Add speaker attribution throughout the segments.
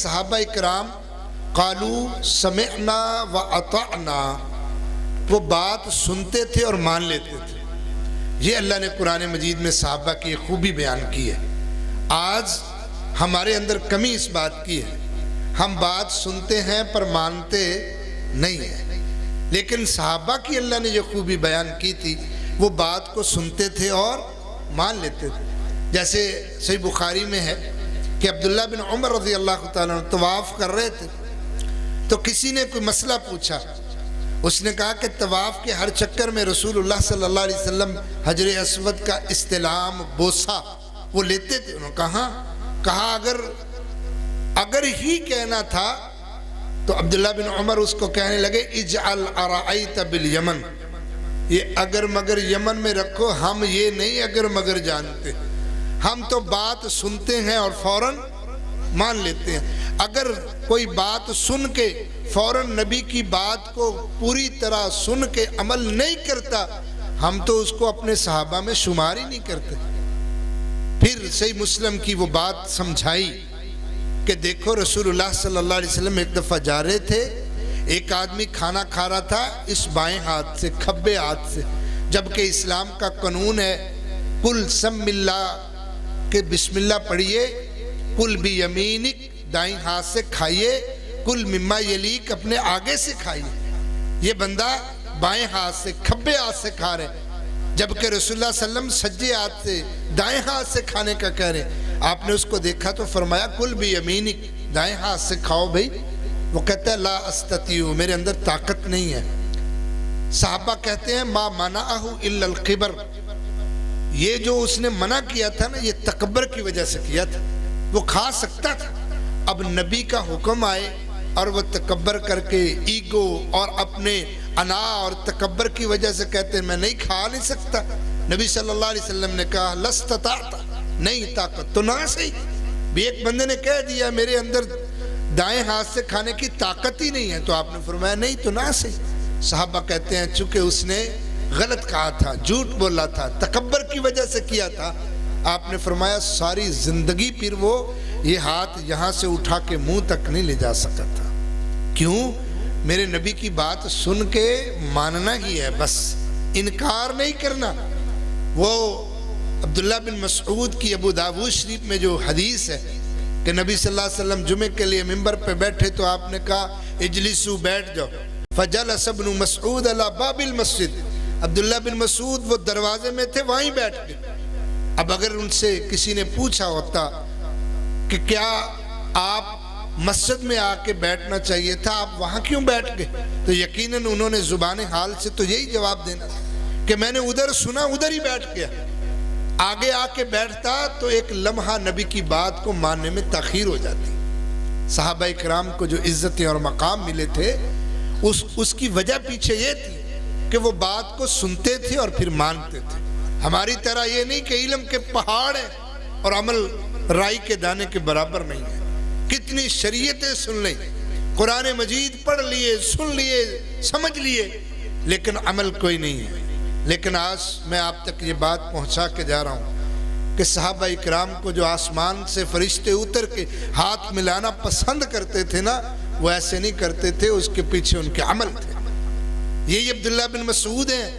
Speaker 1: صحابہ کرام قالو سمعنا و اطعنا، وہ بات سنتے تھے اور مان لیتے تھے۔ یہ اللہ نے قرآن مجید میں صحابہ کی خوبی بیان کی ہے۔ آج ہمارے اندر کمی اس بات کی ہے، ہم بات سنتے ہیں پر مانتے نہیں ہیں، لیکن صحابہ کی اللہ نے جو خوبی بیان کی تھی وہ بات کو سنتے تھے اور مان لیتے تھے۔ جیسے صحیح بخاری میں ہے کہ عبداللہ بن عمر رضی اللہ تعالیٰ عنہ طواف کر رہے تھے، تو کسی نے کوئی مسئلہ پوچھا۔ اس نے کہا کہ طواف کے ہر چکر میں رسول اللہ صلی اللہ علیہ وسلم حجر اسود کا استلام بوسہ وہ لیتے تھے۔ انہوں نے کہا اگر ہی کہنا تھا تو عبداللہ بن عمر اس کو کہنے لگے اجعل ارائیت بالیمن، یہ اگر مگر یمن میں رکھو، ہم یہ نہیں اگر مگر جانتے، ہم تو بات سنتے ہیں اور فوراً مان لیتے ہیں۔ اگر کوئی بات سن کے فوراً نبی کی بات کو پوری طرح سن کے عمل نہیں کرتا، ہم تو اس کو اپنے صحابہ میں شمار ہی نہیں کرتے۔ پھر صحیح مسلم کی وہ بات سمجھائی کہ دیکھو رسول اللہ صلی اللہ علیہ وسلم ایک دفعہ جا رہے تھے، ایک آدمی کھانا کھا رہا تھا اس بائیں ہاتھ سے، کھبے ہاتھ سے، جبکہ اسلام کا قانون ہے کل سم اللہ کہ بسم اللہ پڑھیے، کل بیمینک دائیں ہاتھ سے کھائیے، کل مما یلیک اپنے آگے سے کھائیے۔ یہ بندہ بائیں ہاتھ سے کھبے ہاتھ سے کھا رہے، جبکہ رسول اللہ صلی اللہ علیہ وسلم سجے ہاتھ سے دائیں ہاتھ سے کھانے کا کہہ رہے۔ آپ نے اس کو دیکھا تو فرمایا کل بیمینک دائیں ہاتھ سے کھاؤ بھئی۔ وہ کہتا ہے لا استطیع، میرے اندر طاقت نہیں ہے۔ صحابہ کہتے ہیں ما منعہ الا الکبر، یہ جو اس نے منع کیا تھا نا یہ تکبر کی وجہ سے کیا تھا، وہ کھا سکتا تھا۔ اب نبی کا حکم آئے اور وہ تکبر کر کے ایگو اور اپنے انا اور تکبر کی وجہ سے کہتے ہیں میں نہیں کھا نہیں سکتا۔ نبی صلی اللہ علیہ وسلم نے کہا لستطعت، نہیں طاقت تو نہ صحیح۔ بھی ایک بندے نے کہہ دیا میرے اندر دائیں ہاتھ سے کھانے کی طاقت ہی نہیں ہے، تو آپ نے فرمایا نہیں تو نہ صحیح۔ صحابہ کہتے ہیں چونکہ اس نے غلط کہا تھا، جھوٹ بولا تھا، تکبر کی وجہ سے کیا تھا، آپ نے فرمایا ساری زندگی پھر وہ یہ ہاتھ یہاں سے اٹھا کے منہ تک نہیں لے جا سکا تھا۔ کیوں؟ میرے نبی کی بات سن کے ماننا ہی ہے، بس انکار نہیں کرنا۔ وہ عبداللہ بن مسعود کی ابو داؤد شریف میں جو حدیث ہے کہ نبی صلی اللہ علیہ وسلم جمعے کے لیے ممبر پہ بیٹھے تو آپ نے کہا اجلسو بیٹھ جاؤ، فجلس ابن مسعود علی باب المسجد، عبداللہ بن مسعود وہ دروازے میں تھے وہیں بیٹھ گئے۔ اب اگر ان سے کسی نے پوچھا ہوتا کہ کیا آپ مسجد میں آ کے بیٹھنا چاہیے تھا، آپ وہاں کیوں بیٹھ گئے، تو یقیناً انہوں نے زبان حال سے تو یہی جواب دینا کہ میں نے ادھر سنا ادھر ہی بیٹھ گیا۔ آگے آ کے بیٹھتا تو ایک لمحہ نبی کی بات کو ماننے میں تاخیر ہو جاتی۔ صحابہ کرام کو جو عزتیں اور مقام ملے تھے اس کی وجہ پیچھے یہ تھی کہ وہ بات کو سنتے تھے اور پھر مانتے تھے۔ ہماری طرح یہ نہیں کہ علم کے پہاڑ ہیں اور عمل رائی کے دانے کے برابر نہیں ہے۔ کتنی شریعتیں سن لیں، قرآن مجید پڑھ لیے، سن لیے، سمجھ لیے، لیکن عمل کوئی نہیں ہے۔ لیکن آج میں آپ تک یہ بات پہنچا کے جا رہا ہوں کہ صحابہ اکرام کو جو آسمان سے فرشتے اتر کے ہاتھ ملانا پسند کرتے تھے نا، وہ ایسے نہیں کرتے تھے، اس کے پیچھے ان کے عمل تھے۔ یہی عبداللہ بن مسعود ہیں،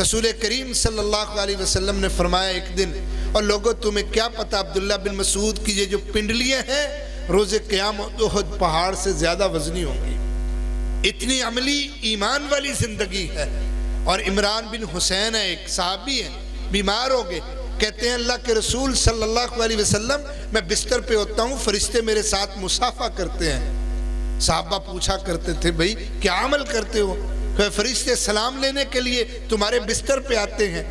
Speaker 1: رسول کریم صلی اللہ علیہ وسلم نے فرمایا ایک دن، اور لوگوں تمہیں کیا پتا عبداللہ بن مسعود کی یہ جو پنڈلیاں ہیں روز قیامت احد پہاڑ سے زیادہ وزنی ہوں گی۔ اتنی عملی ایمان والی زندگی ہے۔ اور عمران بن حسین ہے، ایک صحابی ہیں، بیمار ہو گئے، کہتے ہیں اللہ کے رسول صلی اللہ علیہ وسلم میں بستر پہ ہوتا ہوں، فرشتے میرے ساتھ مصافحہ کرتے ہیں۔ صحابہ پوچھا کرتے تھے بھئی کیا عمل کرتے ہو؟ کہ فرشتے سلام لینے کے لیے تمہارے بستر پہ آتے ہیں۔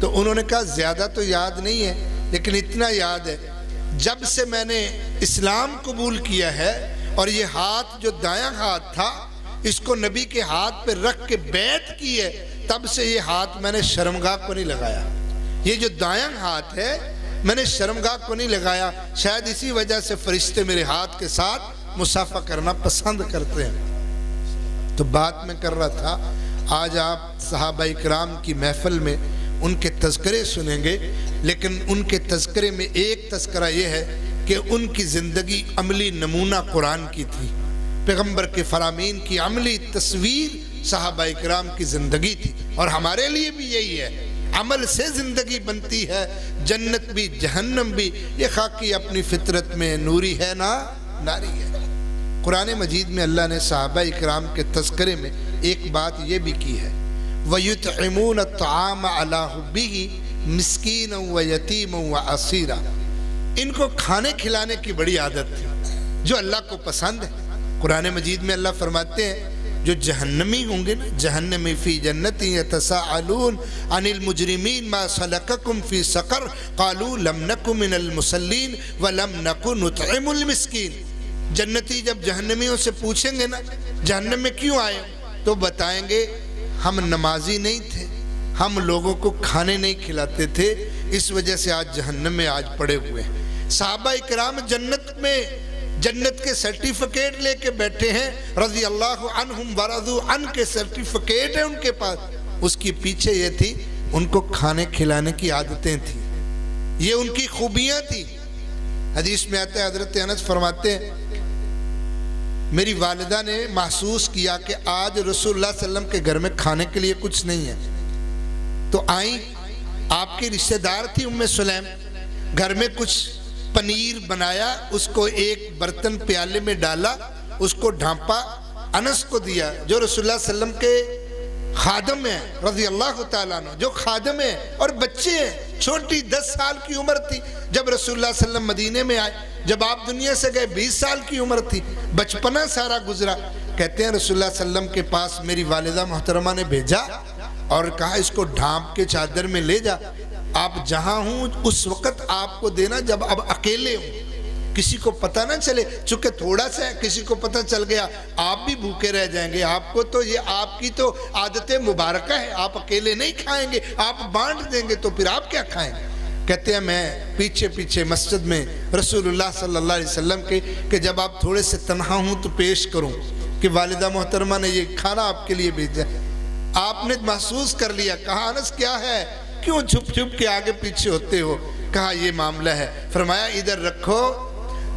Speaker 1: تو انہوں نے کہا زیادہ تو یاد نہیں ہے، لیکن اتنا یاد ہے جب سے میں نے اسلام قبول کیا ہے اور یہ ہاتھ جو دایاں ہاتھ تھا اس کو نبی کے ہاتھ پہ رکھ کے بیعت کی ہے، تب سے یہ ہاتھ میں نے شرمگاہ کو نہیں لگایا۔ یہ جو دایاں ہاتھ ہے میں نے شرمگاہ کو نہیں لگایا، شاید اسی وجہ سے فرشتے میرے ہاتھ کے ساتھ مصافحہ کرنا پسند کرتے ہیں۔ تو بات میں کر رہا تھا، آج آپ صحابہ اکرام کی محفل میں ان کے تذکرے سنیں گے، لیکن ان کے تذکرے میں ایک تذکرہ یہ ہے کہ ان کی زندگی عملی نمونہ قرآن کی تھی، پیغمبر کے فرامین کی عملی تصویر صحابہ اکرام کی زندگی تھی، اور ہمارے لیے بھی یہی ہے، عمل سے زندگی بنتی ہے، جنت بھی جہنم بھی، یہ خاکی اپنی فطرت میں نوری ہے نہ ناری ہے۔ قرآن مجید میں اللہ نے صحابہ اکرام کے تذکرے میں ایک بات یہ بھی کی ہے، وَيُطْعِمُونَ الطَّعَامَ عَلَىٰ حُبِّهِ مِسْكِينًا وَيَتِيمًا وَأَسِيرًا، ان کو کھانے کھلانے کی بڑی عادت تھی جو اللہ کو پسند ہے۔ قرآن مجید میں اللہ فرماتے ہیں جو جہنمی ہوں گے نا، جہنمی فی جنت یتساءلون عن المجرمین ما سلککم فی سقر قالوا لم نک من المصلین ولم نک نطعم المسکین، جنتی جب جہنمیوں سے پوچھیں گے نا جہنم میں کیوں آئے تو بتائیں گے ہم نمازی نہیں تھے، ہم لوگوں کو کھانے نہیں کھلاتے تھے، اس وجہ سے آج جہنم میں آج پڑے ہوئے ہیں۔ صحابہ اکرام جنت میں جنت کے سرٹیفکیٹ لے کے بیٹھے ہیں، رضی اللہ عنہم ورضوا عنہ کے سرٹیفکیٹ ہیں ان کے پاس، اس کی پیچھے یہ تھی ان کو کھانے کھلانے کی عادتیں تھیں، یہ ان کی خوبیاں تھی۔ حدیث میں آتا ہے حضرت انس فرماتے ہیں میری والدہ نے محسوس کیا کہ آج رسول اللہ صلی اللہ علیہ وسلم کے گھر میں کھانے کے لیے کچھ نہیں ہے، تو آئیں، آپ کی رشتہ دار تھی ام سلیم، گھر میں کچھ پنیر بنایا، اس کو ایک برتن پیالے میں ڈالا، اس کو ڈھانپا، انس کو دیا جو رسول اللہ صلی اللہ علیہ وسلم کے خادم ہیں رضی اللہ تعالیٰ عنہ، جو خادم ہیں اور بچے ہیں، چھوٹی 10 سال کی عمر تھی جب رسول اللہ صلی اللہ علیہ وسلم مدینے میں آئے، جب آپ دنیا سے گئے 20 سال کی عمر تھی، بچپنا سارا گزرا۔ کہتے ہیں رسول اللہ صلی اللہ علیہ وسلم کے پاس میری والدہ محترمہ نے بھیجا اور کہا اس کو ڈھانپ کے چادر میں لے جا، آپ جہاں ہوں اس وقت آپ کو دینا جب اب اکیلے ہوں، کسی کو پتہ نہ چلے، چونکہ تھوڑا سا ہے، کسی کو پتہ چل گیا آپ بھی بھوکے رہ جائیں گے، آپ کو تو یہ آپ کی تو عادت مبارکہ ہے، آپ اکیلے نہیں کھائیں گے، آپ بانٹ دیں گے تو پھر آپ کیا کھائیں گے۔ کہتے ہیں میں پیچھے پیچھے مسجد میں رسول اللہ صلی اللہ علیہ وسلم کے کہ جب آپ تھوڑے سے تنہا ہوں تو پیش کروں کہ والدہ محترمہ نے یہ کھانا آپ کے لیے بھیجا، آپ نے محسوس کر لیا، کہا انس کیا ہے، کیوں چھپ چھپ کے آگے پیچھے ہوتے ہو، کہا یہ معاملہ ہے، فرمایا ادھر رکھو،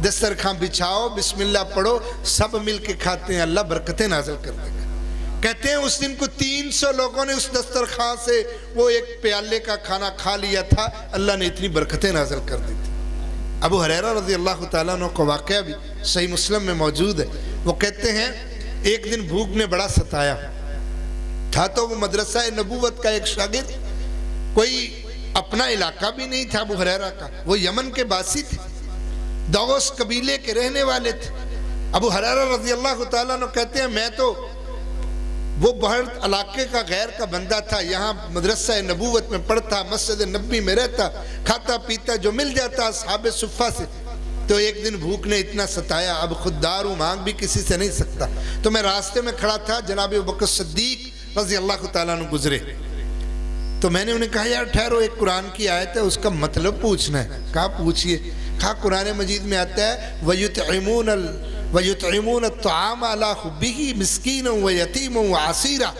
Speaker 1: دسترخوان بچھاؤ، بسم اللہ پڑھو، سب مل کے کھاتے ہیں، اللہ برکتیں نازل کر دے گا۔ کہتے ہیں اس دن کو 300 لوگوں نے اس دسترخوان سے وہ ایک پیالے کا کھانا کھا لیا تھا، اللہ نے اتنی برکتیں نازل کر دی تھی۔ ابو ہریرہ رضی اللہ تعالیٰ عنہ کو واقعہ بھی صحیح مسلم میں موجود ہے، وہ کہتے ہیں ایک دن بھوک نے بڑا ستایا تھا، تو وہ مدرسہ نبوت کا ایک شاگرد، کوئی اپنا علاقہ بھی نہیں تھا ابو ہریرہ کا، وہ یمن کے باسی تھے، دوس قبیلے کے رہنے والے تھے۔ ابو ہریرہ رضی اللہ تعالیٰ عنہ کہتے ہیں میں تو وہ بہت علاقے کا غیر کا بندہ تھا، یہاں مدرسہ نبوت میں پڑھتا، مسجد نبی میں رہتا، کھاتا پیتا جو مل جاتا اصحاب صفہ سے، تو ایک دن بھوک نے اتنا ستایا، اب خوددار ہوں، مانگ بھی کسی سے نہیں سکتا، تو میں راستے میں کھڑا تھا، جناب ابوبکر صدیق رضی اللہ تعالیٰ عنہ گزرے، تو میں نے انہیں کہا یار ٹھہرو، ایک قرآن کی آیت ہے اس کا مطلب پوچھنا ہے، کہا پوچھئے، کہا قرآن مجید میں آتا ہے وَيُطْعِمُونَ الطَّعَامَ عَلَىٰ حُبِّهِ مِسْكِينًا وَيَتِيمًا وَعَسِيرًا،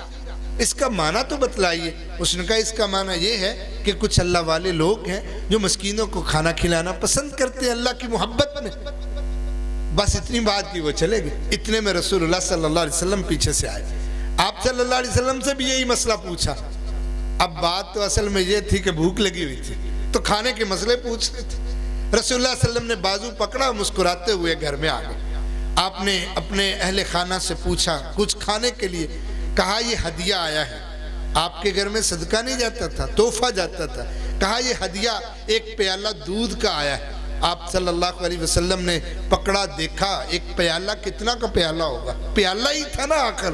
Speaker 1: اس کا معنی تو بتلائیے۔ اس نے کہا اس کا معنی یہ ہے کہ کچھ اللہ والے لوگ ہیں جو مسکینوں کو کھانا کھلانا پسند کرتے ہیں اللہ کی محبت میں، بس اتنی بات کی وہ چلے گئے۔ اتنے میں رسول اللہ صلی اللہ علیہ وسلم پیچھے سے آئے، آپ صلی اللہ علیہ وسلم سے بھی یہی مسئلہ پوچھا، اب بات تو اصل میں یہ تھی کہ بھوک لگی ہوئی تھی تو کھانے کے مسئلے پوچھ رہے تھے۔ رسول اللہ صلی اللہ علیہ وسلم نے بازو پکڑا، مسکراتے ہوئے گھر میں آ گئے، آپ نے اپنے اہل خانہ سے پوچھا کچھ کھانے کے لیے، کہا یہ ہدیہ آیا ہے، آپ کے گھر میں صدقہ نہیں جاتا تھا، تحفہ جاتا تھا، کہا یہ ہدیہ ایک پیالہ دودھ کا آیا ہے۔ آپ صلی اللہ علیہ وسلم نے پکڑا، دیکھا ایک پیالہ کتنا کا پیالہ ہوگا، پیالہ ہی تھا نا آخر،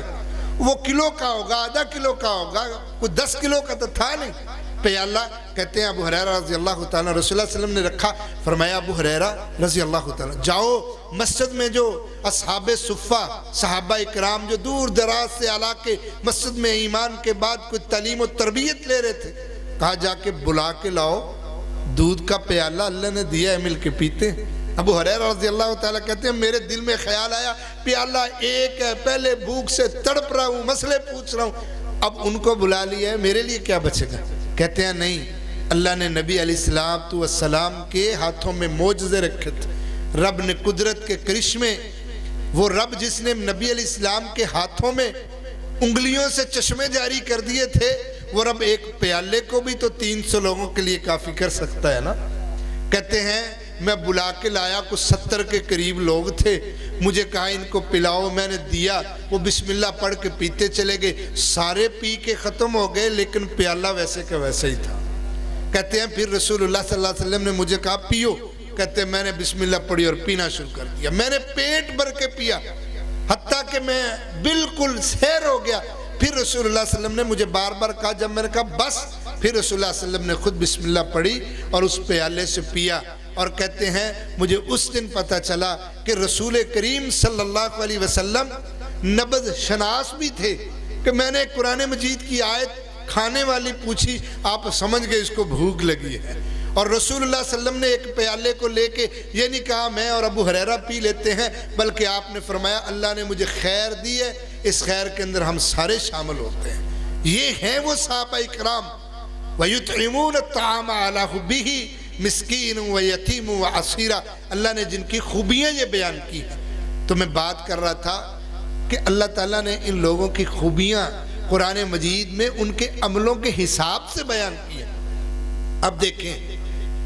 Speaker 1: وہ کلو کا ہوگا، آدھا کلو کا ہوگا، کوئی 10 کلو کا تو تھا نہیں پیالہ۔ کہتے ہیں ابو ہریرہ رضی اللہ تعالیٰ رسول اللہ صلی اللہ علیہ وسلم نے رکھا، فرمایا ابو ہریرہ رضی اللہ تعالیٰ جاؤ مسجد میں جو اصحاب صفہ صحابہ اکرام جو دور دراز سے علاقے مسجد میں ایمان کے بعد کچھ تعلیم و تربیت لے رہے تھے، کہا جا کے بلا کے لاؤ، دودھ کا پیالہ اللہ نے دیا ہے، مل کے پیتے ہیں۔ ابو ہریرہ رضی اللہ تعالیٰ کہتے ہیں میرے دل میں خیال آیا پیالہ ایک ہے، پہلے بھوک سے تڑپ رہا ہوں، مسئلے پوچھ رہا ہوں، اب ان کو بلا لیا ہے، میرے لیے کیا بچے گا؟ کہتے ہیں نہیں، اللہ نے نبی علیہ السلام کے ہاتھوں میں معجزے رکھے تھے، رب نے قدرت کے کرشمے، وہ رب جس نے نبی علیہ السلام کے ہاتھوں میں انگلیوں سے چشمے جاری کر دیے تھے، وہ رب ایک پیالے کو بھی تو 300 لوگوں کے لیے کافی کر سکتا ہے نا۔ کہتے ہیں میں بلا کے لایا، کچھ 70 کے قریب لوگ تھے، مجھے کہا ان کو پلاؤ، میں نے دیا، وہ بسم اللہ پڑھ کے پیتے چلے گئے، سارے پی کے ختم ہو گئے لیکن پیالہ ویسے کا ویسے ہی تھا۔ کہتے ہیں پھر رسول اللہ صلی اللہ علیہ وسلم نے مجھے کہا پیو، کہتے ہیں میں نے بسم اللہ پڑھی اور پینا شروع کر دیا، میں نے پیٹ بھر کے پیا حتیٰ کہ میں بالکل سیر ہو گیا۔ پھر رسول اللہ صلی اللہ علیہ وسلم نے مجھے بار بار کہا، جب میں نے کہا بس، پھر رسول اللہ صلی اللہ علیہ وسلم نے خود بسم اللہ پڑھی اور اس پیالے سے پیا۔ اور کہتے ہیں مجھے اس دن پتہ چلا کہ رسول کریم صلی اللہ علیہ وسلم نبض شناس بھی تھے، کہ میں نے قرآن مجید کی آیت کھانے والی پوچھی، آپ سمجھ گئے اس کو بھوک لگی ہے، اور رسول اللہ صلی اللہ علیہ وسلم نے ایک پیالے کو لے کے یہ نہیں کہا میں اور ابو ہریرہ پی لیتے ہیں، بلکہ آپ نے فرمایا اللہ نے مجھے خیر دی ہے، اس خیر کے اندر ہم سارے شامل ہوتے ہیں۔ یہ ہیں وہ صحابہ اکرام، وَيُطْعِمُونَ الطَّعَامَ عَلَىٰ حُبِّهِ مسکین و یتیم و اسیرہ، اللہ نے جن کی خوبیاں یہ بیان کی ہیں۔ تو میں بات کر رہا تھا کہ اللہ تعالیٰ نے ان لوگوں کی خوبیاں قرآن مجید میں ان کے عملوں کے حساب سے بیان کی ہیں۔ اب دیکھیں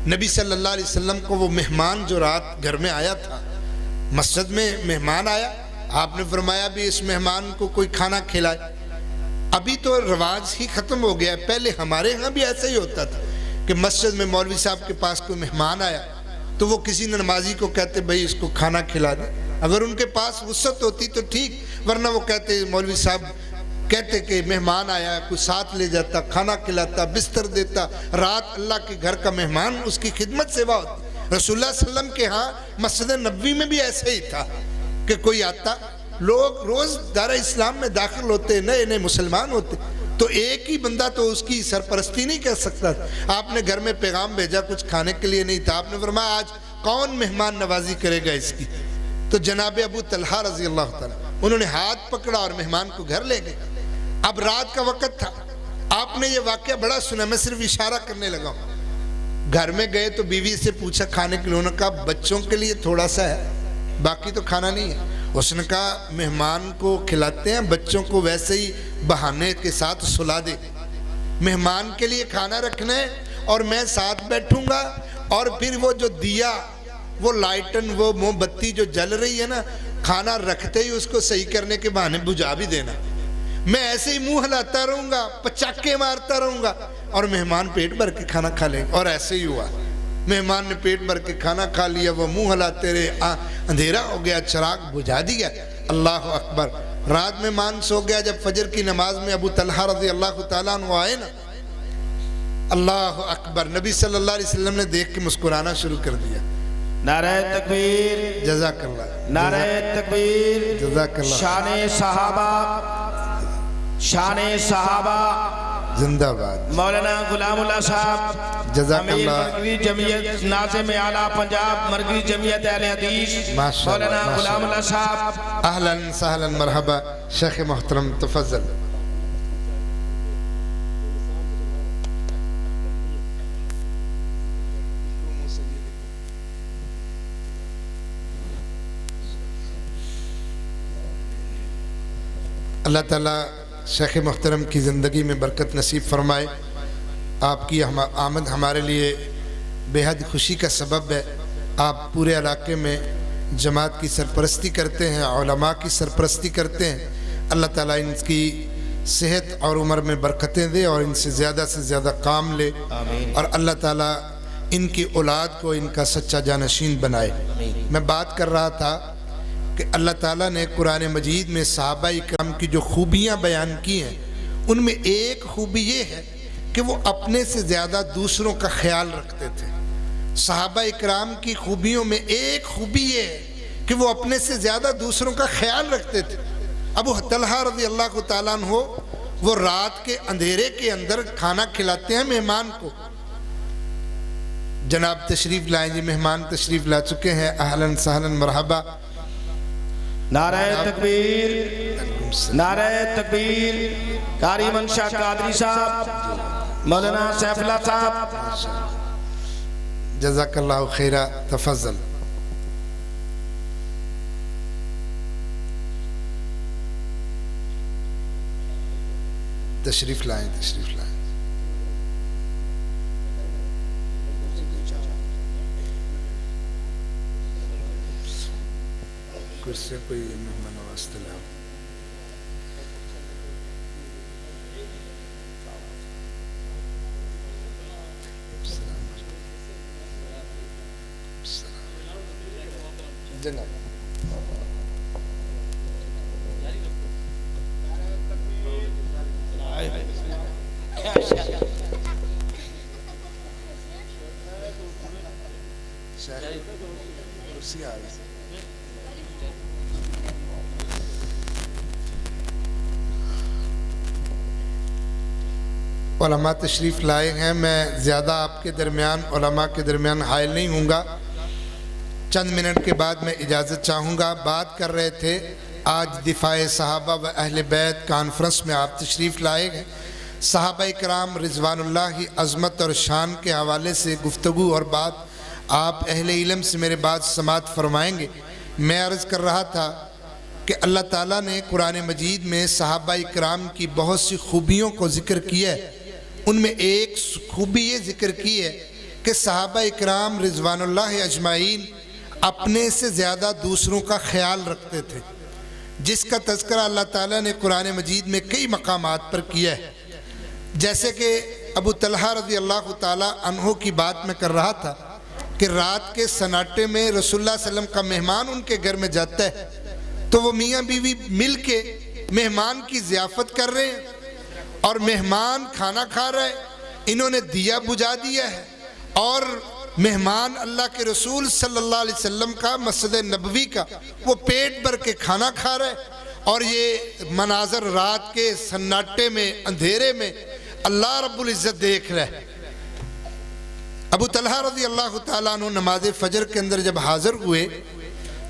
Speaker 1: نبی صلی اللہ علیہ وسلم کو وہ مہمان جو رات گھر میں آیا تھا، مسجد میں مہمان آیا، آپ نے فرمایا بھی اس مہمان کو کوئی کھانا کھلائے۔ ابھی تو رواج ہی ختم ہو گیا ہے، پہلے ہمارے ہاں بھی ایسا ہی ہوتا تھا کہ مسجد میں مولوی صاحب کے پاس کوئی مہمان آیا تو وہ کسی نمازی کو کہتے بھئی اس کو کھانا کھلا دے، اگر ان کے پاس وسعت ہوتی تو ٹھیک، ورنہ وہ کہتے مولوی صاحب کہتے کہ مہمان آیا، کوئی ساتھ لے جاتا، کھانا کھلاتا، بستر دیتا، رات اللہ کے گھر کا مہمان اس کی خدمت سیوا ہوتی۔ رسول اللہ صلی اللہ علیہ وسلم کے ہاں مسجد نبوی میں بھی ایسے ہی تھا کہ کوئی آتا، لوگ روز دار اسلام میں داخل ہوتے، نئے نئے مسلمان ہوتے، تو ایک ہی بندہ تو اس کی سرپرستی نہیں کر سکتا۔ آپ نے گھر میں پیغام بھیجا، کچھ کھانے کے لیے نہیں تھا، آپ نے فرمایا آج کون مہمان نوازی کرے گا اس کی؟ تو جناب ابو طلحہ رضی اللہ تعالیٰ انہوں نے ہاتھ پکڑا اور مہمان کو گھر لے گئے۔ اب رات کا وقت تھا، آپ نے یہ واقعہ بڑا سنا، میں صرف اشارہ کرنے لگا ہوں۔ گھر میں گئے تو بیوی سے پوچھا کھانے کے لیے، انہوں نے کہا بچوں کے لیے تھوڑا سا ہے، باقی تو کھانا نہیں ہے۔ اس نے کہا مہمان کو کھلاتے ہیں، بچوں کو ویسے ہی بہانے کے ساتھ سلا دے، مہمان کے لیے کھانا رکھنا ہے اور میں ساتھ بیٹھوں گا، اور پھر وہ جو دیا، وہ لائٹن، وہ موم بتی جو جل رہی ہے نا، کھانا رکھتے ہی اس کو صحیح کرنے کے بہانے بجھا بھی دینا، میں ایسے ہی منہ ہلاتا رہوں گا، پچاکے مارتا رہوں گا، اور مہمان پیٹ بھر کے کھانا کھا لے گا۔ اور ایسے ہی ہوا، مہمان نے پیٹ بھر کے کھانا کھا لیا، وہ منہ ہلاتے رہے، اندھیرا ہو گیا، چراغ بجھا دیا۔ اللہ اکبر، رات میں مان سو گیا۔ جب فجر کی نماز میں ابو طلحہ رضی اللہ تعالیٰ عنہ آئے نا، اللہ اکبر، نبی صلی اللہ علیہ وسلم نے دیکھ کے مسکرانا شروع کر دیا۔
Speaker 2: نعرہ تکبیر،
Speaker 1: جزاک اللہ،
Speaker 2: نعرہ تکبیر،
Speaker 1: جزاک اللہ،
Speaker 2: شان صحابہ، شان صحابہ،
Speaker 1: زندہ باد
Speaker 2: مولانا غلام اللہ صاحب،
Speaker 1: جزاک
Speaker 2: امیر
Speaker 1: اللہ،
Speaker 2: مرکزی جمعیت ناظم اعلیٰ پنجاب مرکزی جمعیت اہل حدیث
Speaker 1: ماشاء اللہ،
Speaker 2: مولانا غلام اللہ صاحب۔
Speaker 1: اہلاً سہلاً مرحبا، شیخ محترم تفضل۔ اللہ تعالیٰ شیخ محترم کی زندگی میں برکت نصیب فرمائے۔ آپ کی آمد ہمارے لیے بے حد خوشی کا سبب ہے۔ آپ پورے علاقے میں جماعت کی سرپرستی کرتے ہیں، علماء کی سرپرستی کرتے ہیں۔ اللہ تعالیٰ ان کی صحت اور عمر میں برکتیں دے اور ان سے زیادہ کام لے، اور اللہ تعالیٰ ان کی اولاد کو ان کا سچا جانشین بنائے۔ میں بات کر رہا تھا کہ اللہ تعالیٰ نے قرآن مجید میں صحابہ اکرام کی جو خوبیاں بیان کی ہیں، ان میں ایک خوبی یہ ہے کہ وہ اپنے سے زیادہ دوسروں کا خیال رکھتے تھے۔ صحابہ اکرام کی خوبیوں میں ایک خوبی یہ ہے کہ وہ اپنے سے زیادہ دوسروں کا خیال رکھتے تھے۔ ابو طلحہ رضی اللہ تعالیٰ عنہ وہ رات کے اندھیرے کے اندر کھانا کھلاتے ہیں مہمان کو۔ جناب تشریف لائیں جی، مہمان تشریف لا چکے ہیں، اہلاً سہلاً مرحبا۔
Speaker 2: نعرہ تکبیر، نعرہ تکبیر، قاری منشا قادری صاحب، مولانا سیف اللہ صاحب۔
Speaker 1: جزاک اللہ خیرہ، تفضل۔ تشریف لائیں تشریف لائیں. کرسی کوئی مہمان نواز لاؤ. جناب کرسی آ گئی. علماء تشریف لائے ہیں. میں زیادہ آپ کے درمیان علماء کے درمیان حائل نہیں ہوں گا. چند منٹ کے بعد میں اجازت چاہوں گا. بات کر رہے تھے آج دفاع صحابہ و اہل بیت کانفرنس میں آپ تشریف لائے ہیں. صحابہ کرام رضوان اللہ عظمت اور شان کے حوالے سے گفتگو اور بات آپ اہل علم سے میرے بعد سماعت فرمائیں گے. میں عرض کر رہا تھا کہ اللہ تعالیٰ نے قرآن مجید میں صحابہ کرام کی بہت سی خوبیوں کو ذکر کیا ہے. ان میں ایک خوبی یہ ذکر کی ہے کہ صحابہ کرام رضوان اللہ اجمعین اپنے سے زیادہ دوسروں کا خیال رکھتے تھے، جس کا تذکرہ اللہ تعالیٰ نے قرآن مجید میں کئی مقامات پر کیا ہے. جیسے کہ ابو طلحہ رضی اللہ تعالیٰ عنہ کی بات میں کر رہا تھا کہ رات کے سناٹے میں رسول اللہ صلی اللہ علیہ وسلم کا مہمان ان کے گھر میں جاتا ہے تو وہ میاں بیوی مل کے مہمان کی ضیافت کر رہے ہیں اور مہمان کھانا کھا رہے ہیں. انہوں نے دیا بجھا دیا ہے اور مہمان اللہ کے رسول صلی اللہ علیہ وسلم کا مسجد نبوی کا وہ پیٹ بھر کے کھانا کھا رہے ہیں اور یہ مناظر رات کے سناٹے میں اندھیرے میں اللہ رب العزت دیکھ رہے ہیں. ابو طلحہ رضی اللہ تعالیٰ عنہ نماز فجر کے اندر جب حاضر ہوئے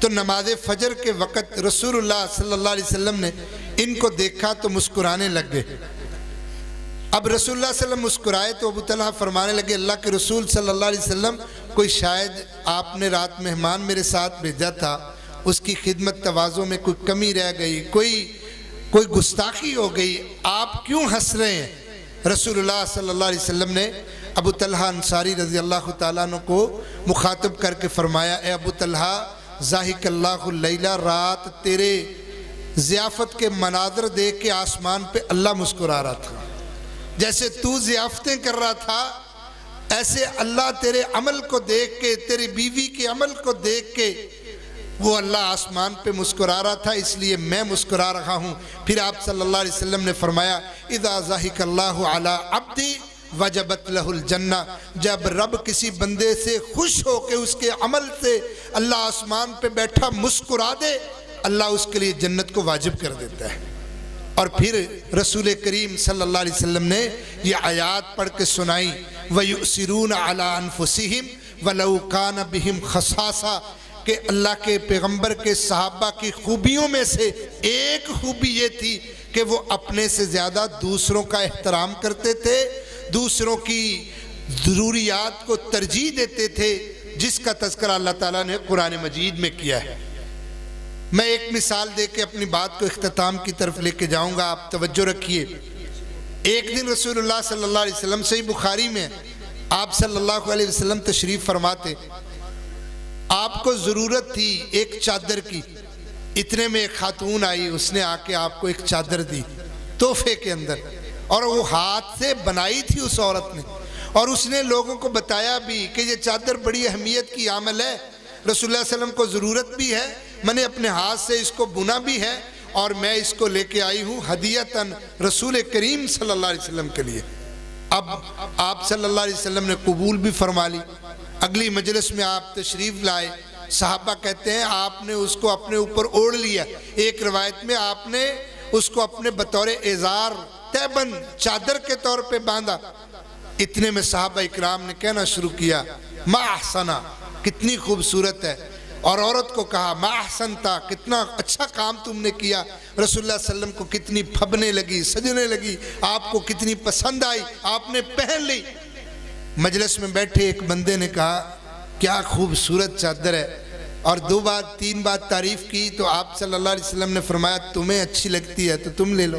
Speaker 1: تو نماز فجر کے وقت رسول اللہ صلی اللہ علیہ وسلم نے ان کو دیکھا تو مسکرانے لگ گئے. اب رسول اللہ صلی اللہ علیہ وسلم مسکرائے تو ابو طلحہ فرمانے لگے اللہ کے رسول صلی اللہ علیہ وسلم کوئی شاید آپ نے رات مہمان میرے ساتھ بھیجا تھا اس کی خدمت تواضع میں کوئی کمی رہ گئی، کوئی گستاخی ہو گئی، آپ کیوں ہنس رہے ہیں؟ رسول اللہ صلی اللہ علیہ وسلم نے ابو طلحہ انصاری رضی اللہ تعالیٰ عنہ کو مخاطب کر کے فرمایا اے ابو طلحہ ضاحک اللہ اللیلہ، رات تیرے ضیافت کے مناظر دیکھ کے آسمان پہ اللہ مسکرا رہا تھا. جیسے تو ضیافتیں کر رہا تھا ایسے اللہ تیرے عمل کو دیکھ کے، تیری بیوی کے عمل کو دیکھ کے وہ اللہ آسمان پہ مسکرا رہا تھا، اس لیے میں مسکرا رہا ہوں. پھر آپ صلی اللہ علیہ وسلم نے فرمایا اذا ضحک اللہ علی عبدی وجبت لہ الجنہ، جب رب کسی بندے سے خوش ہو کے اس کے عمل سے اللہ آسمان پہ بیٹھا مسکرا دے اللہ اس کے لیے جنت کو واجب کر دیتا ہے. اور پھر رسول کریم صلی اللہ علیہ وسلم نے یہ آیات پڑھ کے سنائی وَيُؤْثِرُونَ عَلَىٰ أَنفُسِهِمْ وَلَوْ كَانَ بِهِمْ خَصَاصَةٌ کہ اللہ کے پیغمبر کے صحابہ کی خوبیوں میں سے ایک خوبی یہ تھی کہ وہ اپنے سے زیادہ دوسروں کا احترام کرتے تھے، دوسروں کی ضروریات کو ترجیح دیتے تھے، جس کا تذکرہ اللہ تعالیٰ نے قرآن مجید میں کیا ہے. میں ایک مثال دے کے اپنی بات کو اختتام کی طرف لے کے جاؤں گا، آپ توجہ رکھیے. ایک دن رسول اللہ صلی اللہ علیہ وسلم صحیح بخاری میں آپ صلی اللہ علیہ وسلم تشریف فرماتے، آپ کو ضرورت تھی ایک چادر کی. اتنے میں ایک خاتون آئی، اس نے آ کے آپ کو ایک چادر دی تحفے کے اندر، اور وہ ہاتھ سے بنائی تھی اس عورت نے، اور اس نے لوگوں کو بتایا بھی کہ یہ چادر بڑی اہمیت کی عامل ہے، رسول اللہ صلی اللہ علیہ وسلم کو ضرورت بھی ہے، میں نے اپنے ہاتھ سے اس کو بنا بھی ہے اور میں اس کو لے کے آئی ہوں ہدیتاً رسول کریم صلی اللہ علیہ وسلم کے لیے. اب آپ صلی اللہ علیہ وسلم نے قبول بھی فرما لی. اگلی مجلس میں آپ تشریف لائے، صحابہ کہتے ہیں آپ نے اس کو اپنے اوپر اوڑھ لیا. ایک روایت میں آپ نے اس کو اپنے بطور ازار تیبن چادر کے طور پہ باندھا. اتنے میں صحابہ اکرام نے کہنا شروع کیا ما احسنا، کتنی خوبصورت ہے، اور عورت کو کہا ما احسنتا، کتنا اچھا کام تم نے کیا. رسول اللہ صلی اللہ علیہ وسلم کو کتنی پھبنے لگی، سجنے لگی، آپ کو کتنی پسند آئی، آپ نے پہن لی. مجلس میں بیٹھے ایک بندے نے کہا کیا خوبصورت چادر ہے، اور 2 بار 3 بار تعریف کی تو آپ صلی اللہ علیہ وسلم نے فرمایا تمہیں اچھی لگتی ہے تو تم لے لو.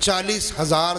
Speaker 1: 40,000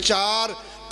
Speaker 1: 4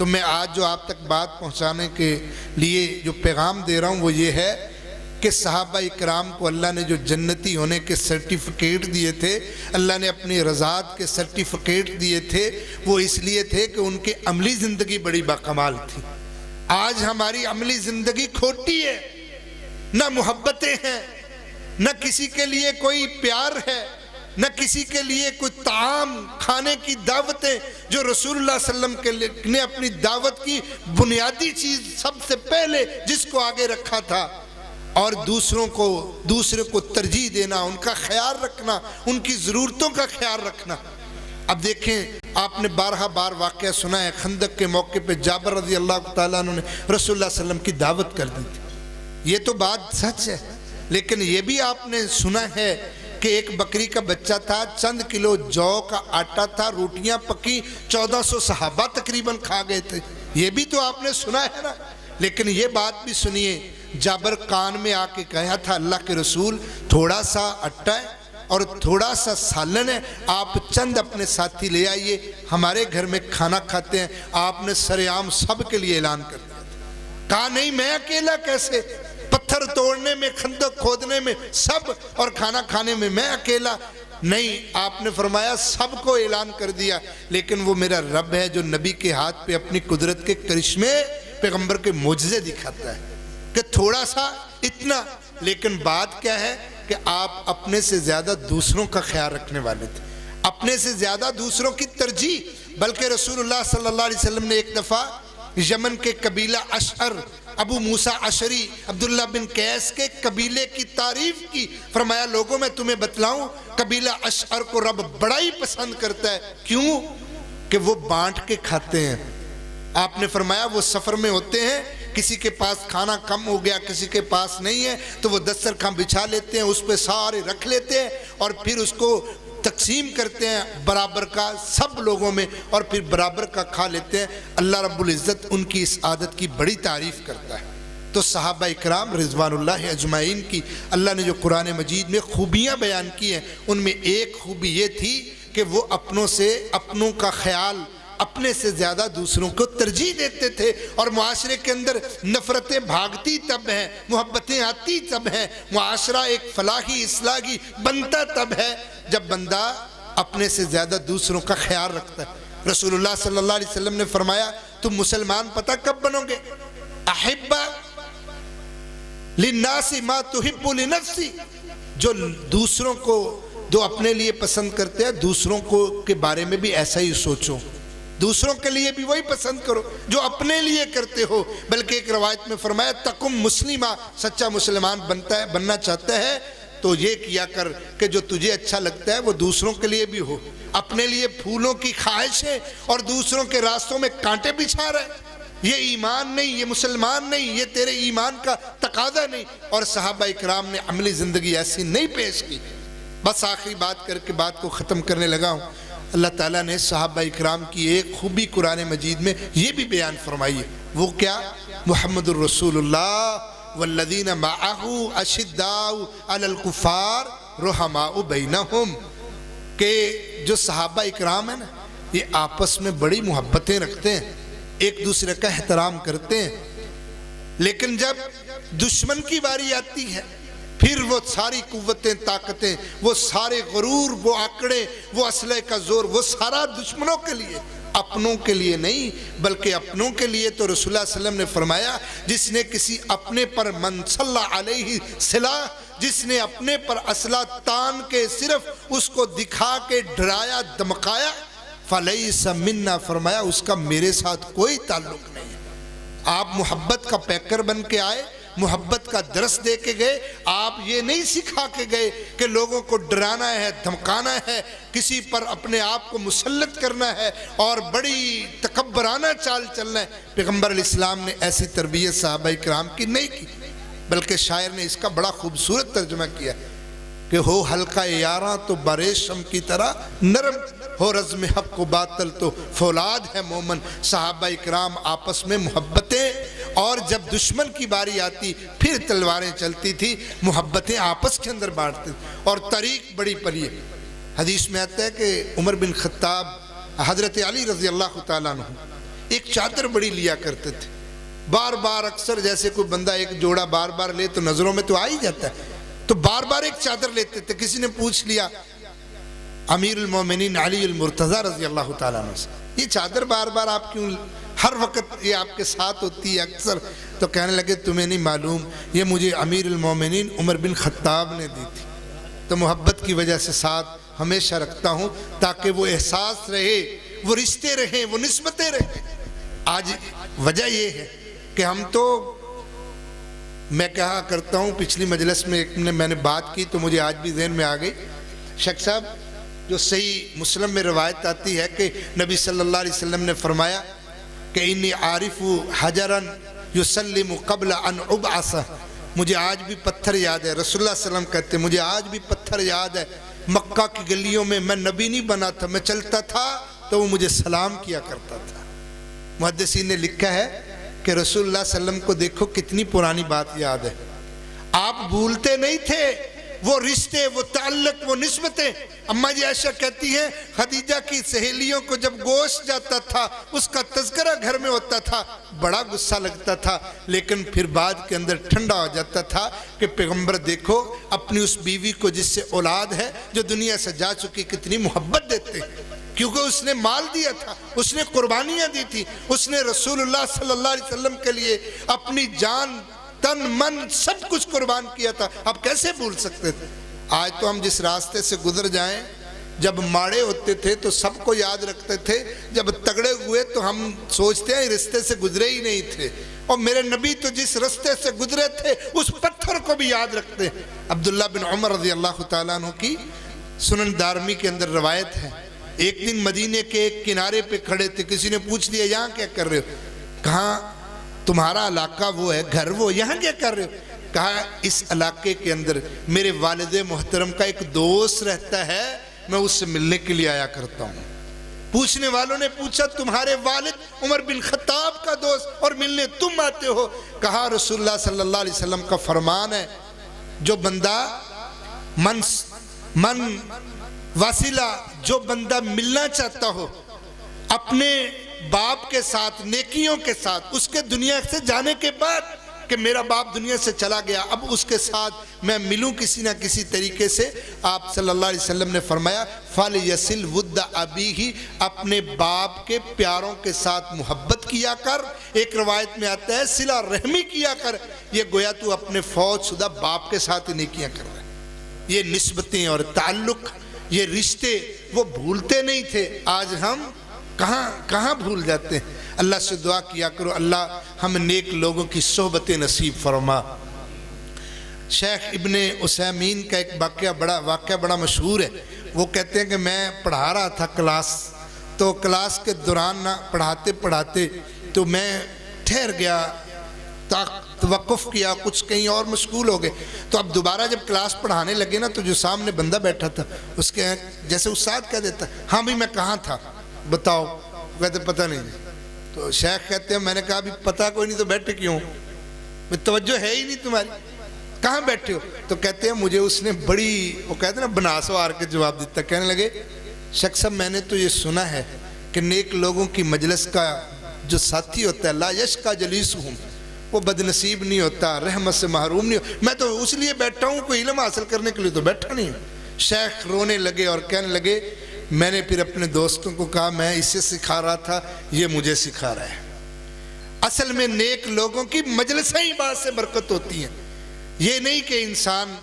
Speaker 1: تو میں آج جو آپ تک بات پہنچانے کے لیے جو پیغام دے رہا ہوں وہ یہ ہے کہ صحابہ اکرام کو اللہ نے جو جنتی ہونے کے سرٹیفکیٹ دیے تھے، اللہ نے اپنی رضاعت کے سرٹیفکیٹ دیے تھے، وہ اس لیے تھے کہ ان کی عملی زندگی بڑی باکمال تھی۔ آج ہماری عملی زندگی کھوٹی ہے، نہ محبتیں ہیں، نہ کسی کے لیے کوئی پیار ہے، نہ کسی کے لیے کوئی طعام کھانے کی دعوتیں، جو رسول اللہ صلی اللہ علیہ وسلم نے اپنی دعوت کی بنیادی چیز سب سے پہلے جس کو آگے رکھا تھا، اور دوسرے کو ترجیح دینا، ان کا خیال رکھنا، ان کی ضرورتوں کا خیال رکھنا۔ اب دیکھیں، آپ نے بارہا بار واقعہ سنا ہے، خندق کے موقع پہ جابر رضی اللہ تعالیٰ عنہ نے رسول اللہ صلی اللہ علیہ وسلم کی دعوت کر دی تھی۔ یہ تو بات سچ ہے، لیکن یہ بھی آپ نے سنا ہے کہ ایک بکری کا بچہ تھا، چند کلو جو کا آٹا تھا، روٹیاں پکی، 1400 صحابہ تقریباً کھا گئے تھے۔ یہ بھی تو آپ نے سنا ہے نا۔ لیکن یہ بات بھی سنیے، جابر کان میں آ کے کہا تھا، اللہ کے رسول تھوڑا سا آٹا ہے اور تھوڑا سا سالن ہے، آپ چند اپنے ساتھی لے آئیے، ہمارے گھر میں کھانا کھاتے ہیں۔ آپ نے سر عام سب کے لیے اعلان کر دیا، کہا نہیں میں اکیلا کیسے، پتھر توڑنے میں، خندق کھودنے میں سب، اور کھانا کھانے میں اکیلا نہیں۔ آپ نے فرمایا سب کو اعلان کر دیا، لیکن وہ میرا رب ہے جو نبی کے ہاتھ پہ اپنی قدرت کے کرشمے، پیغمبر کے معجزے دکھاتا ہے کہ تھوڑا سا اتنا۔ لیکن بات کیا ہے کہ آپ اپنے سے زیادہ دوسروں کا خیال رکھنے والے تھے، اپنے سے زیادہ دوسروں کی ترجیح۔ بلکہ رسول اللہ صلی اللہ علیہ وسلم نے ایک دفعہ یمن کے قبیلہ اشعر، ابو موسیٰ اشعری، عبداللہ بن قیس کے قبیلے کی تعریف کی، فرمایا لوگوں میں تمہیں بتلاؤں، قبیلہ اشعر کو رب بڑا ہی پسند کرتا ہے۔ کیوں؟ کہ وہ بانٹ کے کھاتے ہیں۔ آپ نے فرمایا وہ سفر میں ہوتے ہیں، کسی کے پاس کھانا کم ہو گیا، کسی کے پاس نہیں ہے، تو وہ دسترخوان بچھا لیتے ہیں، اس پہ سارے رکھ لیتے ہیں اور پھر اس کو تقسیم کرتے ہیں برابر کا سب لوگوں میں، اور پھر برابر کا کھا لیتے ہیں۔ اللہ رب العزت ان کی اس عادت کی بڑی تعریف کرتا ہے۔ تو صحابہ اکرام رضوان اللہ اجمعین کی اللہ نے جو قرآن مجید میں خوبیاں بیان کی ہیں، ان میں ایک خوبی یہ تھی کہ وہ اپنوں سے اپنوں کا خیال، اپنے سے زیادہ دوسروں کو ترجیح دیتے تھے، اور معاشرے کے اندر نفرتیں بھاگتی تب ہیں، محبتیں آتی تب ہیں، معاشرہ ایک فلاحی اصلاحی بنتا تب ہے جب بندہ اپنے سے زیادہ دوسروں کا خیال رکھتا ہے۔ رسول اللہ صلی اللہ علیہ وسلم نے فرمایا تم مسلمان پتہ کب بنو گے؟ احبہ للناس ما تحب لنفسی، جو دوسروں کو جو اپنے لیے پسند کرتے ہیں، دوسروں کو کے بارے میں بھی ایسا ہی سوچو، دوسروں کے لیے بھی وہی پسند کرو جو اپنے لیے کرتے ہو۔ بلکہ ایک روایت میں فرمایا تکم مسلمہ، سچا مسلمان بننا چاہتا ہے تو یہ کیا کر کہ جو تجھے اچھا لگتا ہے وہ دوسروں کے لیے بھی ہو۔ اپنے لیے پھولوں کی خواہشیں اور دوسروں کے راستوں میں کانٹے بچھا رہے، یہ ایمان نہیں، یہ مسلمان نہیں، یہ تیرے ایمان کا تقاضا نہیں۔ اور صحابہ اکرام نے عملی زندگی ایسی نہیں پیش کی۔ بس آخری بات کر کے بات کو ختم کرنے لگا ہوں۔ اللہ تعالیٰ نے صحابہ اکرام کی ایک خوبی قرآن مجید میں یہ بھی بیان فرمائی ہے، وہ کیا؟ محمد الرسول اللہ والذین معہ اشداء علی الکفار رحماء بینہم، کہ جو صحابہ اکرام ہیں نا، یہ آپس میں بڑی محبتیں رکھتے ہیں، ایک دوسرے کا احترام کرتے ہیں، لیکن جب دشمن کی باری آتی ہے پھر وہ ساری قوتیں، طاقتیں، وہ سارے غرور، وہ آکڑے، وہ اسلحے کا زور، وہ سارا دشمنوں کے لیے، اپنوں کے لیے نہیں بلکہ اپنوں کے لیے۔ تو رسول اللہ صلی اللہ علیہ وسلم نے فرمایا جس نے کسی اپنے پر من صلی علیہ سلاح، جس نے اپنے پر اسلحہ تان کے صرف اس کو دکھا کے ڈرایا دمکایا، فلیس منا، فرمایا اس کا میرے ساتھ کوئی تعلق نہیں ہے۔ آپ محبت کا پیکر بن کے آئے، محبت کا درس دے کے گئے، آپ یہ نہیں سکھا کے گئے کہ لوگوں کو ڈرانا ہے، دھمکانا ہے، کسی پر اپنے آپ کو مسلط کرنا ہے اور بڑی تکبرانہ چال چلنا ہے۔ پیغمبر علیہ السلام نے ایسی تربیت صحابہ اکرام کی نہیں کی، بلکہ شاعر نے اس کا بڑا خوبصورت ترجمہ کیا کہ ہو حلقہ یاراں تو بریشم کی طرح نرم، ہو رزم حق و باطل تو فولاد ہے مومن۔ صحابہ اکرام آپس میں محبتیں، اور جب دشمن کی باری آتی پھر تلواریں چلتی تھی، محبتیں آپس کے اندر بانٹتے، اور طریق بڑی پلی ہے۔ حدیث میں آتا ہے کہ عمر بن خطاب، حضرت علی رضی اللہ تعالیٰ عنہ ایک چادر بڑی لیا کرتے تھے، بار بار اکثر جیسے کوئی بندہ ایک جوڑا بار بار لے تو نظروں میں تو آ ہی جاتا ہے، تو بار بار ایک چادر لیتے تھے۔ کسی نے پوچھ لیا امیر المومنین علی المرتضی رضی اللہ تعالیٰ عنہ سے، یہ چادر بار بار آپ کیوں ہر وقت یہ آپ کے ساتھ ہوتی ہے اکثر؟ تو کہنے لگے تمہیں نہیں معلوم، یہ مجھے امیر المومنین عمر بن خطاب نے دی تھی، تو محبت کی وجہ سے ساتھ ہمیشہ رکھتا ہوں تاکہ وہ احساس رہے، وہ رشتے رہیں، وہ نسبتیں رہیں۔ آج وجہ یہ ہے کہ ہم تو، میں کہا کرتا ہوں، پچھلی مجلس میں میں نے بات کی تو مجھے آج بھی ذہن میں آ گئی، شیخ صاحب جو صحیح مسلم میں روایت آتی ہے کہ نبی صلی اللہ علیہ وسلم نے فرمایا کہ انی عارف حجرن یسلم قبل ان ابعث، مجھے آج بھی پتھر یاد ہے، رسول اللہ صلی اللہ علیہ وسلم کہتے ہیں مجھے آج بھی پتھر یاد ہے، مکہ کی گلیوں میں نبی نہیں بنا تھا، میں چلتا تھا تو وہ مجھے سلام کیا کرتا تھا۔ محدثین نے لکھا ہے کہ رسول اللہ صلی اللہ علیہ وسلم کو دیکھو کتنی پرانی بات یاد ہے، آپ بھولتے نہیں تھے وہ رشتے، وہ تعلق، وہ نسبتیں۔ اماں جی عائشہ کہتی ہیں خدیجہ کی سہیلیوں کو جب گوشت جاتا تھا، اس کا تذکرہ گھر میں ہوتا تھا، بڑا غصہ لگتا تھا، لیکن پھر بعد کے اندر ٹھنڈا ہو جاتا تھا کہ پیغمبر دیکھو اپنی اس بیوی کو جس سے اولاد ہے، جو دنیا سے جا چکی، کتنی محبت دیتے ہیں، کیونکہ اس نے مال دیا تھا، اس نے قربانیاں دی تھی، اس نے رسول اللہ صلی اللہ علیہ وسلم کے لیے اپنی جان، تن، من، سب کچھ قربان کیا تھا، اب کیسے بھول سکتے تھے؟ آج تو ہم جس راستے سے گزر جائیں، جب ماڑے ہوتے تھے تو سب کو یاد رکھتے تھے، جب تگڑے ہوئے تو ہم سوچتے ہیں رستے سے گزرے ہی نہیں تھے، اور میرے نبی تو جس رستے سے گزرے تھے اس پتھر کو بھی یاد رکھتے ہیں۔ عبداللہ بن عمر رضی اللہ تعالیٰ عنہ کی سنن دارمی کے اندر روایت ہے، ایک دن مدینے کے ایک کنارے پہ کھڑے تھے، کسی نے پوچھ لیا یہاں کیا کر رہے ہو؟ کہاں تمہارا علاقہ وہ ہے، گھر وہ، یہاں کیا کر رہے ہو؟ کہا اس علاقے کے اندر میرے والد محترم کا ایک دوست رہتا ہے، میں اس سے ملنے کے لیے آیا کرتا ہوں۔ پوچھنے والوں نے پوچھا تمہارے والد عمر بن خطاب کا دوست اور ملنے تم آتے ہو؟ کہا رسول اللہ صلی اللہ علیہ وسلم کا فرمان ہے جو بندہ من وسیلہ، جو بندہ ملنا چاہتا ہو اپنے باپ کے ساتھ، نیکیوں کے ساتھ، اس کے دنیا سے جانے کے بعد کہ میرا باپ دنیا سے چلا گیا، اب اس کے ساتھ میں ملوں کسی نہ کسی طریقے سے، آپ صلی اللہ علیہ وسلم نے فرمایا فَلْيَسِلْ وُدَّ أَبِيهِ، اپنے باپ کے پیاروں کے ساتھ محبت کیا کر۔ ایک روایت میں آتا ہے صلہ رحمی کیا کر، یہ گویا تو اپنے فوت شدہ باپ کے ساتھ ہی نیکیاں کر رہا ہے۔ یہ نسبتیں اور تعلق، یہ رشتے وہ بھولتے نہیں تھے، آج ہم کہاں بھول جاتے ہیں۔ اللہ سے دعا کیا کرو اللہ ہم نیک لوگوں کی صحبت نصیب فرما۔ شیخ ابن عثیمین کا ایک واقعہ بڑا مشہور ہے، وہ کہتے ہیں کہ میں پڑھا رہا تھا کلاس، تو کلاس کے دوران نہ پڑھاتے تو میں ٹھہر گیا، توقف کیا، کچھ کہیں اور مشغول ہو گئے، تو اب دوبارہ جب کلاس پڑھانے لگے نا تو جو سامنے بندہ بیٹھا تھا اس کے جیسے استاد کہہ دیتا ہاں بھی میں کہاں تھا بتاؤ، کہتے پتہ نہیں، تو شیخ کہتے ہیں میں نے کہا ابھی پتہ کوئی نہیں تو بیٹھے کیوں، توجہ ہے ہی نہیں تمہاری، کہاں بیٹھے ہو؟ تو کہتے ہیں مجھے اس نے بڑی، وہ کہتے ہیں نا بناسوار کے جواب دیتا، کہنے لگے شیخ صاحب میں نے تو یہ سنا ہے کہ نیک لوگوں کی مجلس کا جو ساتھی ہوتا ہے لا یشقی جلیسہم، وہ بد نصیب نہیں ہوتا، رحمت سے محروم نہیں ہوتا، میں تو اس لیے بیٹھا ہوں کوئی علم حاصل کرنے کے لیے تو بیٹھا نہیں ہوں۔ شیخ رونے لگے اور کہنے لگے میں نے پھر اپنے دوستوں کو کہا میں اسے سکھا رہا تھا، یہ مجھے سکھا رہا ہے۔ اصل میں نیک لوگوں کی مجلسیں ہی بات سے برکت ہوتی ہیں، یہ نہیں کہ انسان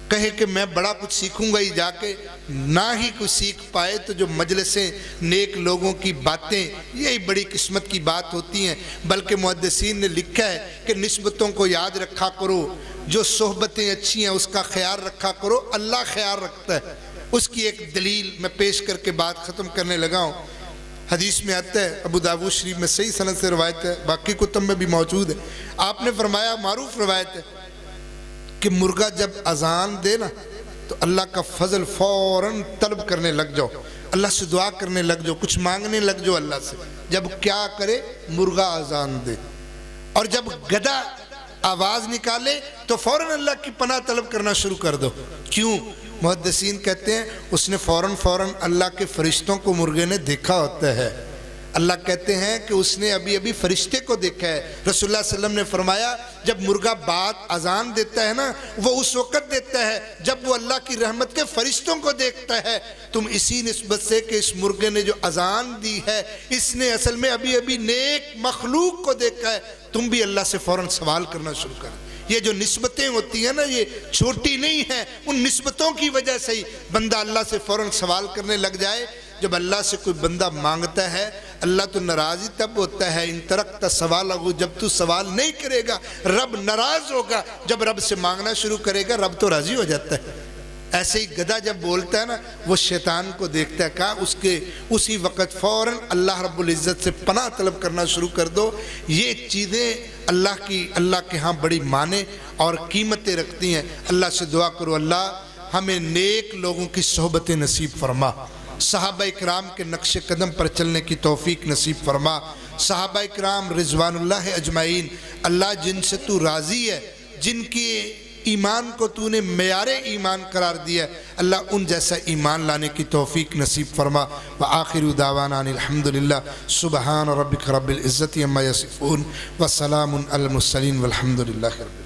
Speaker 1: کہے کہ میں بڑا کچھ سیکھوں گا ہی جا کے، نہ ہی کچھ سیکھ پائے، تو جو مجلسیں نیک لوگوں کی باتیں یہی بڑی قسمت کی بات ہوتی ہیں۔ بلکہ محدثین نے لکھا ہے کہ نسبتوں کو یاد رکھا کرو، جو صحبتیں اچھی ہیں اس کا خیال رکھا کرو، اللہ خیال رکھتا ہے۔ اس کی ایک دلیل میں پیش کر کے بات ختم کرنے لگا ہوں۔ حدیث میں آتا ہے، ابو داؤد شریف میں صحیح سند سے روایت ہے، باقی کتب میں بھی موجود ہے، آپ نے فرمایا، معروف روایت ہے کہ مرغا جب اذان دے نا تو اللہ کا فضل فوراً طلب کرنے لگ جاؤ، اللہ سے دعا کرنے لگ جاؤ، کچھ مانگنے لگ جاؤ اللہ سے۔ جب کیا کرے؟ مرغا اذان دے، اور جب گدھا آواز نکالے تو فوراً اللہ کی پناہ طلب کرنا شروع کر دو۔ کیوں؟ محدثین کہتے ہیں اس نے فوراً اللہ کے فرشتوں کو مرغے نے دیکھا ہوتا ہے، اللہ کہتے ہیں کہ اس نے ابھی ابھی فرشتے کو دیکھا ہے۔ رسول اللہ صلی اللہ علیہ وسلم نے فرمایا جب مرغا بات اذان دیتا ہے نا وہ اس وقت دیتا ہے جب وہ اللہ کی رحمت کے فرشتوں کو دیکھتا ہے۔ تم اسی نسبت سے کہ اس مرغے نے جو اذان دی ہے اس نے اصل میں ابھی ابھی نیک مخلوق کو دیکھا ہے، تم بھی اللہ سے فوراً سوال کرنا شروع کرو۔ یہ جو نسبتیں ہوتی ہیں نا یہ چھوٹی نہیں ہیں، ان نسبتوں کی وجہ سے ہی بندہ اللہ سے فوراً سوال کرنے لگ جائے۔ جب اللہ سے کوئی بندہ مانگتا ہے اللہ تو ناراض ہی تب ہوتا ہے، ان ترکت سوالہ، جب تو سوال نہیں کرے گا رب ناراض ہوگا، جب رب سے مانگنا شروع کرے گا رب تو راضی ہو جاتا ہے۔ ایسے ہی گدھا جب بولتا ہے نا وہ شیطان کو دیکھتا ہے، کہا اس کے اسی وقت فوراً اللہ رب العزت سے پناہ طلب کرنا شروع کر دو۔ یہ چیزیں اللہ کے ہاں بڑی معنی اور قیمتیں رکھتی ہیں۔ اللہ سے دعا کرو اللہ ہمیں نیک لوگوں کی صحبت نصیب فرما، صحابہ اکرام کے نقش قدم پر چلنے کی توفیق نصیب فرما، صحابہ اکرام رضوان اللہ اجمعین اللہ جن سے تو راضی ہے، جن کی ایمان کو تو نے معیار ایمان قرار دیا ہے، اللہ ان جیسا ایمان لانے کی توفیق نصیب فرما۔ وآخر دعوانا الحمدللہ سبحان ربک رب العزت عما یصفون وسلام علی المرسلین والحمدللہ رب